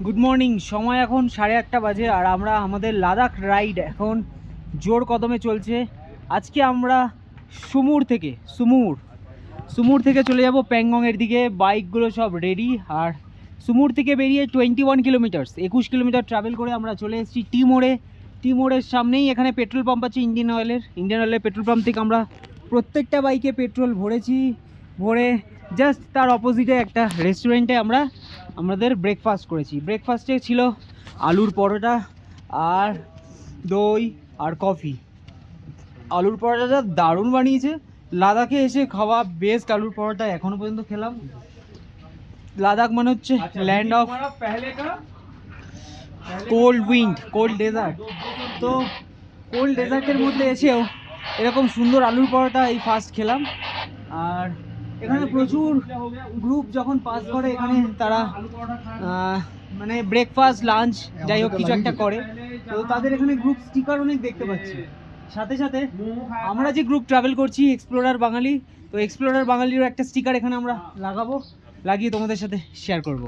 Good morning. সময় এখন 8:30 বাজে আর আমরা আমাদের লাদাখ রাইড এখন জোর কদমে চলছে। আজকে আমরা সুমুর থেকে চলে যাব প্যাংগংয়ের দিকে। বাইকগুলো সব রেডি। আর সুমুর থেকে বেরিয়ে 21 কিলোমিটার 21 কিলোমিটার ট্রাভেল করে আমরা চলে এসেছি টি মোড়ের সামনেই। এখানে পেট্রোল পাম্প আছে ইন্ডিয়ান অয়েলের পেট্রোল পাম্প থেকে আমরা প্রত্যেকটা বাইকে পেট্রোল ভরে জাস্ট তার অপোজিটে একটা রেস্টুরেন্টে আমরা আমাদের ব্রেকফাস্ট করেছি। ব্রেকফাস্টে ছিল আলুর পরোটা আর দই আর কফি। আলুর পরোটাটা দারুণ বানিয়েছে। লাদাখে এসে খাওয়া বেস্ট আলুর পরোটা এখনো পর্যন্ত খেলাম। লাদাখ মানে হচ্ছে ল্যান্ড অফ কোল্ড ডেজার্ট। তো কোল্ড ডেজার্টের মধ্যে এসেও এরকম সুন্দর আলুর পরোটা এই ফার্স্ট খেলাম। আর এখানে প্রচুর গ্রুপ যখন পাস করে এখানে তারা মানে ব্রেকফাস্ট লাঞ্চ যাই হোক কিছু একটা করে। তো তাদের এখানে গ্রুপ স্টিকার অনেক দেখতে পাচ্ছি। সাথে সাথে আমরা যে গ্রুপ ট্রাভেল করছি এক্সপ্লোরার বাঙালি, তো এক্সপ্লোরার বাঙালিরও একটা স্টিকার এখানে আমরা লাগিয়ে তোমাদের সাথে শেয়ার করব।